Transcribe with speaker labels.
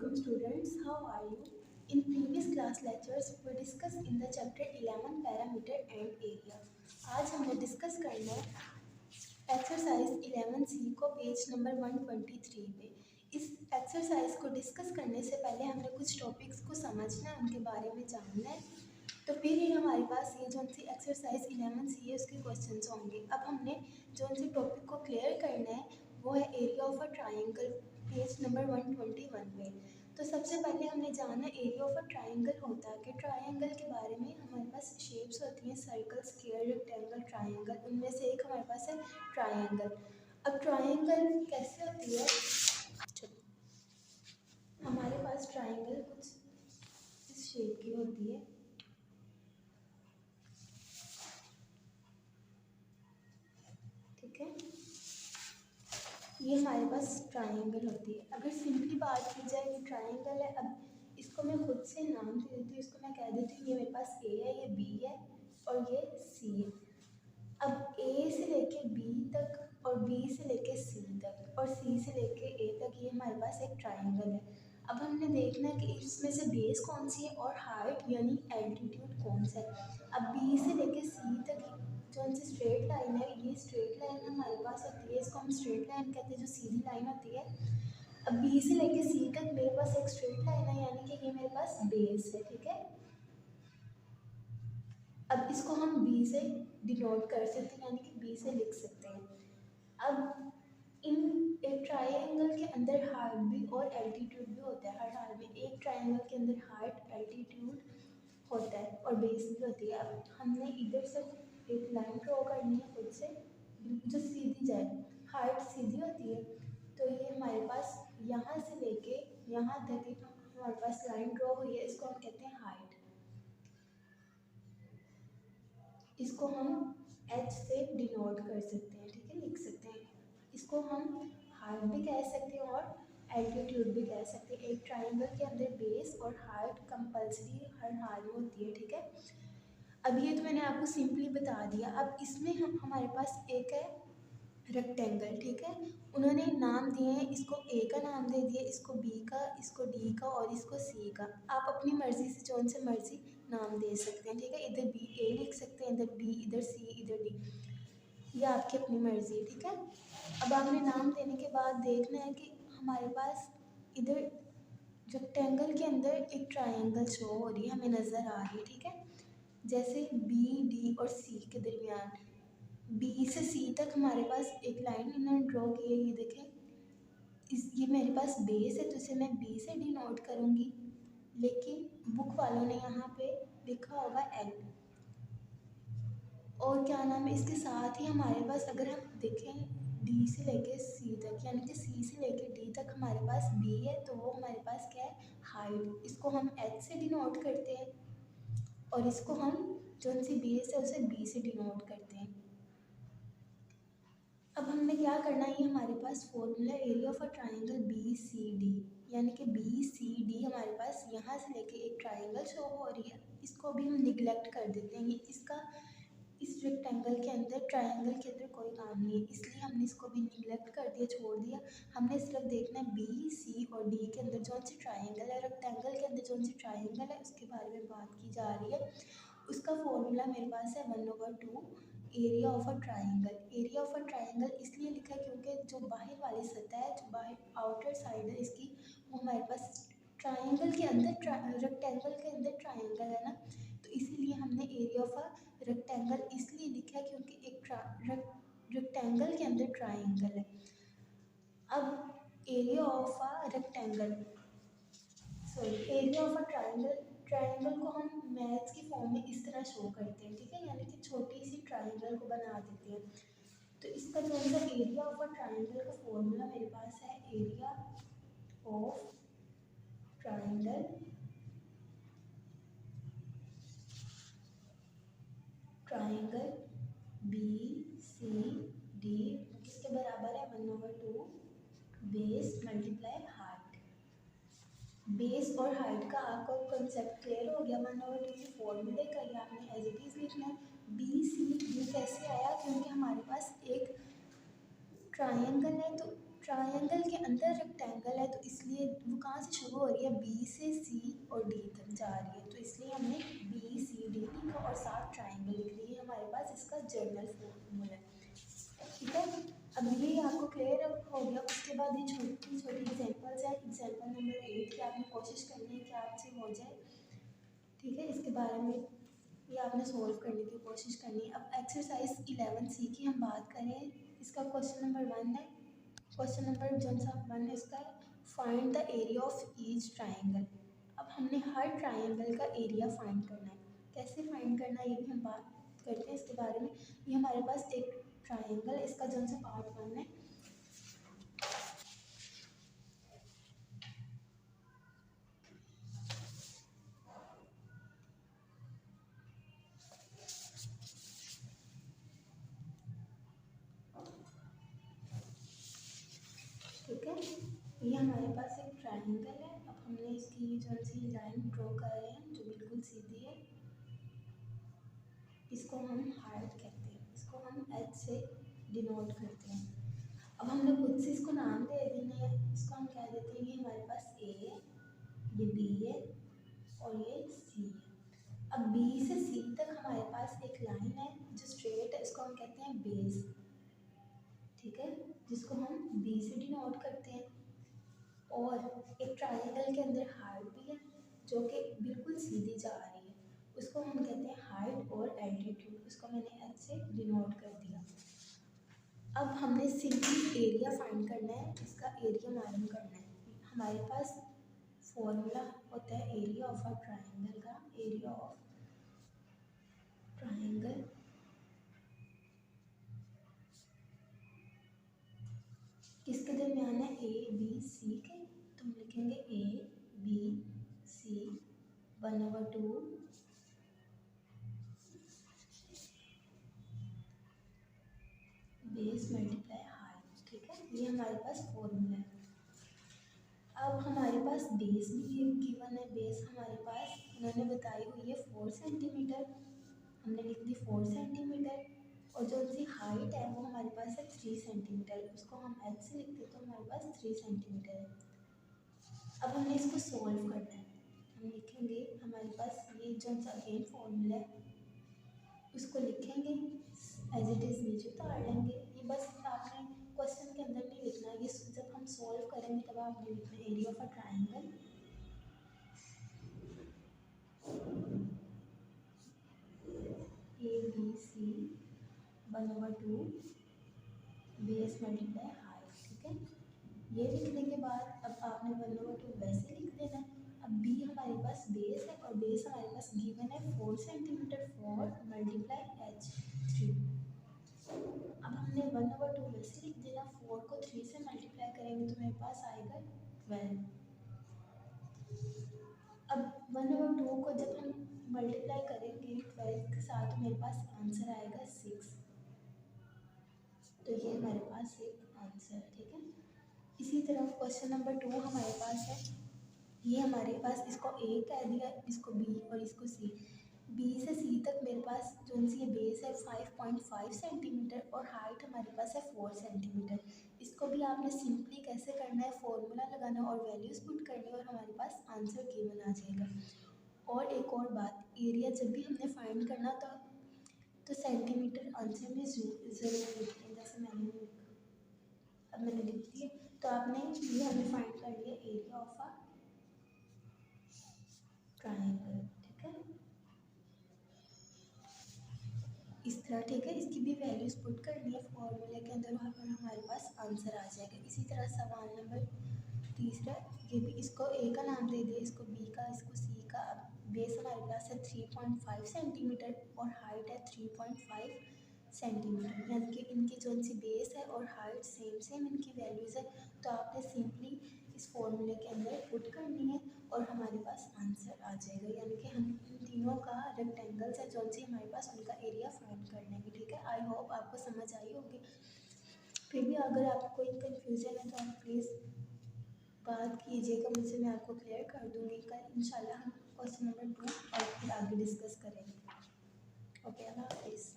Speaker 1: welcome students. How are you? In previous class lectures, we discussed in the chapter 11 parameter and area. आज हमने discuss करना है exercise 11C को page number 123 पे। इस exercise को डिस्कस करने से पहले हमने कुछ टॉपिक्स को समझना है, उनके बारे में जानना है। तो फिर ही हमारे पास ये जो सी एक्सरसाइज 11C है उसके क्वेश्चंस होंगे। अब हमने जो सी टॉपिक को क्लियर करना है वो है area of a triangle, page number 121 पे। तो सबसे पहले हमने जाना एरिया ऑफ अ ट्राइंगल होता है कि ट्राइंगल के बारे में हमारे पास शेप्स होती हैं, सर्कल, स्क्वायर, रेक्टेंगल, ट्राइंगल। उनमें से एक हमारे पास है ट्राइंगल। अब ट्राइंगल कैसे होती है, हमारे पास ट्राइंगल कुछ इस शेप की होती है। ठीक है, ये हमारे पास ट्राइंगल होती है। अगर सिंपली बात की जाए ये ट्राइंगल है, अब इसको मैं खुद से नाम दे देती हूँ। इसको मैं कह देती हूँ ये मेरे पास ए है, ये बी है और ये सी है। अब ए से लेके बी तक और बी से लेके सी तक और सी से लेके ए तक ये हमारे पास एक ट्राइंगल है। अब हमने देखना है कि इसमें से बेस कौन सी है और हाइट यानी एल्टीट्यूड कौन सा है। अब बी से लेके सी तक जो सी स्ट्रेट लाइन है, ये स्ट्रेट लाइन हमारे पास होती है, इसको हम स्ट्रेट लाइन कहते हैं, जो सीधी लाइन होती है। अब बी से लेके सी तक मेरे पास एक स्ट्रेट लाइन है, यानी कि ये मेरे पास बेस है। ठीक है, अब इसको हम बी से डिनोट कर सकते हैं, यानी कि बी से लिख सकते हैं। अब इन एक ट्राइंगल के अंदर हाइट भी और एल्टीट्यूड भी होता है। हर हाल में एक ट्राइंगल के अंदर हाइट, एल्टीट्यूड होता है और बेस भी होती है। अब हमने इधर से एक लाइन ड्रॉ करनी है खुद से जो सीधी जाए, हाइट सीधी होती है। तो ये हमारे पास यहाँ से लेके यहाँ तक एक हमारे पास लाइन ड्रॉ हुई है, इसको हम कहते हैं हाइट। इसको हम h से डिनोट कर सकते हैं। ठीक है, लिख सकते हैं। इसको हम हाइट भी कह सकते हैं और एल्टीट्यूड भी कह सकते हैं। एक ट्राइंगल के अंदर बेस और हाइट कंपल्सरी हर हाल में होती है। ठीक है, अब ये तो मैंने आपको सिंपली बता दिया। अब इसमें हम हमारे पास एक है रेक्टेंगल। ठीक है, उन्होंने नाम दिए हैं, इसको ए का नाम दे दिया, इसको बी का, इसको डी का और इसको सी का। आप अपनी मर्जी से जौन से मर्जी नाम दे सकते हैं। ठीक है, इधर बी ए लिख सकते हैं, इधर बी, इधर सी, इधर डी, ये आपकी अपनी मर्जी है। ठीक है, अब आपने नाम देने के बाद देखना है कि हमारे पास इधर रेक्टेंगल के अंदर एक ट्राइंगल शो हो रही है, हमें नज़र आ रही है। ठीक है, जैसे बी, डी और सी के दरमियान बी से सी तक हमारे पास एक लाइन इन्होंने ड्रॉ की है। ये देखें, ये मेरे पास बेस है तो इसे मैं बी से डिनोट करूँगी, लेकिन बुक वालों ने यहाँ पे लिखा होगा एल। और क्या नाम है, इसके साथ ही हमारे पास अगर हम देखें डी से लेके सी तक, यानी कि सी से लेके डी तक हमारे पास बी है, तो वो हमारे पास क्या है, हाइट। इसको हम एच से डिनोट करते हैं और इसको हम जो सी बेस है उसे बी से डिनोट करते हैं। अब हमने क्या करना है, ये हमारे पास formula area of a triangle B C D, यानी कि बी सी डी हमारे पास यहाँ से लेके एक ट्राइंगल शो हो रही है, इसको भी हम निगलेक्ट कर देते हैं। इसका इस रेक्टेंगल के अंदर, ट्राइंगल के अंदर कोई काम नहीं है, इसलिए हमने इसको भी निगलेक्ट कर दिया, छोड़ दिया। हमने सिर्फ देखना है बी, सी और डी के अंदर जो सी ट्राइंगल है, रेक्टेंगल के अंदर जो सी ट्राइंगल है उसके बारे में बात की जा रही है। उसका फॉर्मूला मेरे पास है 1/2 area of a triangle. Area of a triangle इसलिए लिखा है क्योंकि जो बाहर वाली सतह है, जो बाहर आउटर साइड है इसकी, वो हमारे पास ट्राइंगल के अंदर, रेक्टेंगल के अंदर ट्राइंगल है ना, तो इसीलिए हमने एरिया ऑफ अ रेक्टेंगल इसलिए लिखा है क्योंकि एक रेक्टेंगल के अंदर ट्राइंगल है। अब area of a rectangle, sorry, area of a triangle, triangle को हम मैथ्स की फॉर्म में इस तरह शो करते हैं। ठीक है, यानी कि छोटी सी ट्राइंगल को बना देते हैं। तो इसका जो है एरिया ऑफ अ ट्राइंगल का फॉर्मूला मेरे पास है area of triangle triangle B C D किसके बराबर है, 1/2 बेस मल्टीप्लाई हाइट। बेस और हाइट का आपको कंसेप्ट क्लियर हो गया। 1/2 के फॉर्मूले का ये आपने एज इट इज लिखना है। बी सी डी कैसे आया, क्योंकि हमारे पास एक ट्राइंगल है, तो ट्राइंगल के अंदर रेक्टेंगल है, तो इसलिए वो कहाँ से शुरू हो रही सी और डी तक जा रही है, तो इसलिए हमने बी सी डी लिखा और साथ ट्राइंगल लिख रही है। हमारे पास इसका जनरल फॉर्मूला है, ठीक है। अब ये आपको क्लियर हो गया। उसके बाद ये छोटी छोटी एग्जांपल्स है। एग्जांपल नंबर 8 की आपने कोशिश करनी है कि आपसे हो जाए, ठीक है। इसके बारे में ये आपने सोल्व करने की कोशिश करनी है। अब एक्सरसाइज 11C की हम बात करें, इसका क्वेश्चन नंबर 1 है। क्वेश्चन नंबर जो सा 1 है इसका find the area of each triangle. अब हमने हर ट्राइंगल का एरिया फाइंड करना है। कैसे फाइंड करना है ये भी हम बात करते हैं इसके बारे में। ये हमारे पास एक ट्राइंगल, इसका जो सा पार्ट 1 है, ठीक है। ये हमारे पास एक ट्राइंगल है। अब हमने इसकी जो सी लाइन ड्रॉ कर रहे हैं जो बिल्कुल सीधी है, इसको हम हाइट कहते हैं, इसको हम एच से डिनोट करते हैं। अब हमने खुद से इसको नाम दे देने हैं। इसको हम कह देते हैं ये हमारे पास ए है, ये बी है और ये सी है। अब बी से सी तक हमारे पास एक लाइन है जो स्ट्रेट है, इसको हम कहते हैं बेस, ठीक है, जिसको हम बी से डिनोट करते हैं। और एक ट्राइंगल के अंदर हाइट भी है जो कि बिल्कुल सीधी जा रही है, उसको हम कहते हैं हाइट और एल्टीट्यूड, उसको मैंने एच से डिनोट कर दिया। अब हमने सिंपली एरिया फाइंड करना है, इसका एरिया मालूम करना है। हमारे पास फॉर्मूला होता है एरिया ऑफ अ ट्राइंगल का। एरिया ऑफ ट्राइंगल किसके दरमियान है, ए बी सी के, तो हम लिखेंगे A B C 1/2 base multiply height, ठीक है। ये हमारे पास फॉर्मूला है। अब हमारे पास बेस भी गिवन है। बेस हमारे पास उन्होंने बताई हुई है 4 सेंटीमीटर, हमने लिख दी 4 सेंटीमीटर। और जो उनकी हाइट है वो हमारे पास है 3 सेंटीमीटर, उसको हम एच से लिखते तो हमारे पास 3 सेंटीमीटर है। अब हमने इसको सॉल्व करना है। हम लिखेंगे हमारे पास ये जो अगेन फॉर्मूला है उसको लिखेंगे एज इट इज़, नीचे उतार लेंगे। ये बस आपने क्वेश्चन के अंदर नहीं लिखना, ये जब हम सॉल्व करेंगे तब आपने लिखना है area of a triangle A B C 1/2 base multiply height, ठीक है। ये लिखने के बाद अब आपने 1/2 वैसे लिख देना है। अब बी हमारे पास बेस है और बेस हमारे पास गिवन है 4 सेंटीमीटर, 4 मल्टीप्लाई एच 3। अब हमने 1/2 वैसे लिख देना, 4 को 3 से मल्टीप्लाई करेंगे तो मेरे पास आएगा 12। अब 1/2 को जब हम मल्टीप्लाई करेंगे 12 के साथ तो मेरे पास आंसर आएगा 6। तो ये हमारे पास एक आंसर है, ठीक है। इसी तरह क्वेश्चन नंबर 2 हमारे पास है। ये हमारे पास इसको ए कह दिया, इसको बी और इसको सी। बी से सी तक मेरे पास जो सी बेस है 5.5 सेंटीमीटर और हाइट हमारे पास है 4 सेंटीमीटर। इसको भी आपने सिंपली कैसे करना है, फॉर्मूला लगाना और वैल्यूज पुट करनी और हमारे पास आंसर गिवन आ जाएगा। और एक और बात, एरिया जब भी हमने फाइंड करना था तो सेंटीमीटर आंसर में ज़रूर लिखें, जैसे अब मैंने लिख दिया। तो आपने ये हमें फाइंड कर लिया एरिया ऑफ अ ट्राइंगल, ठीक है, इस तरह, ठीक है। इसकी भी वैल्यूज पुट करनी है फॉर्मूले के अंदर, वहाँ पर हमारे पास आंसर आ जाएगा। इसी तरह सवाल नंबर 3, ये भी इसको ए का नाम दे दिया, इसको बी का, इसको सी का। अब बेस हमारे पास है 3.5 सेंटीमीटर और हाइट है 3.5 सेंटीमीटर, यानी कि इनकी जो सी बेस है और हाइट सेम सेम इनकी वैल्यूज़ है। तो आपने सिंपली इस फॉर्मूले के अंदर पुट करनी है और हमारे पास आंसर आ जाएगा, यानी कि हम इन तीनों का रेक्टेंगल्स है जो सी हमारे पास उनका एरिया फाइंड कर लेंगे, ठीक है। आई होप आपको समझ आई होगी। फिर भी अगर आपको कोई कन्फ्यूज़न है तो आप प्लीज़ बात कीजिएगा मुझसे, मैं आपको क्लियर कर दूँगी। कल इंशाल्लाह हम क्वेश्चन नंबर 2 और फिर आगे डिस्कस करेंगे। ओके, अल्लाह हाफिज़।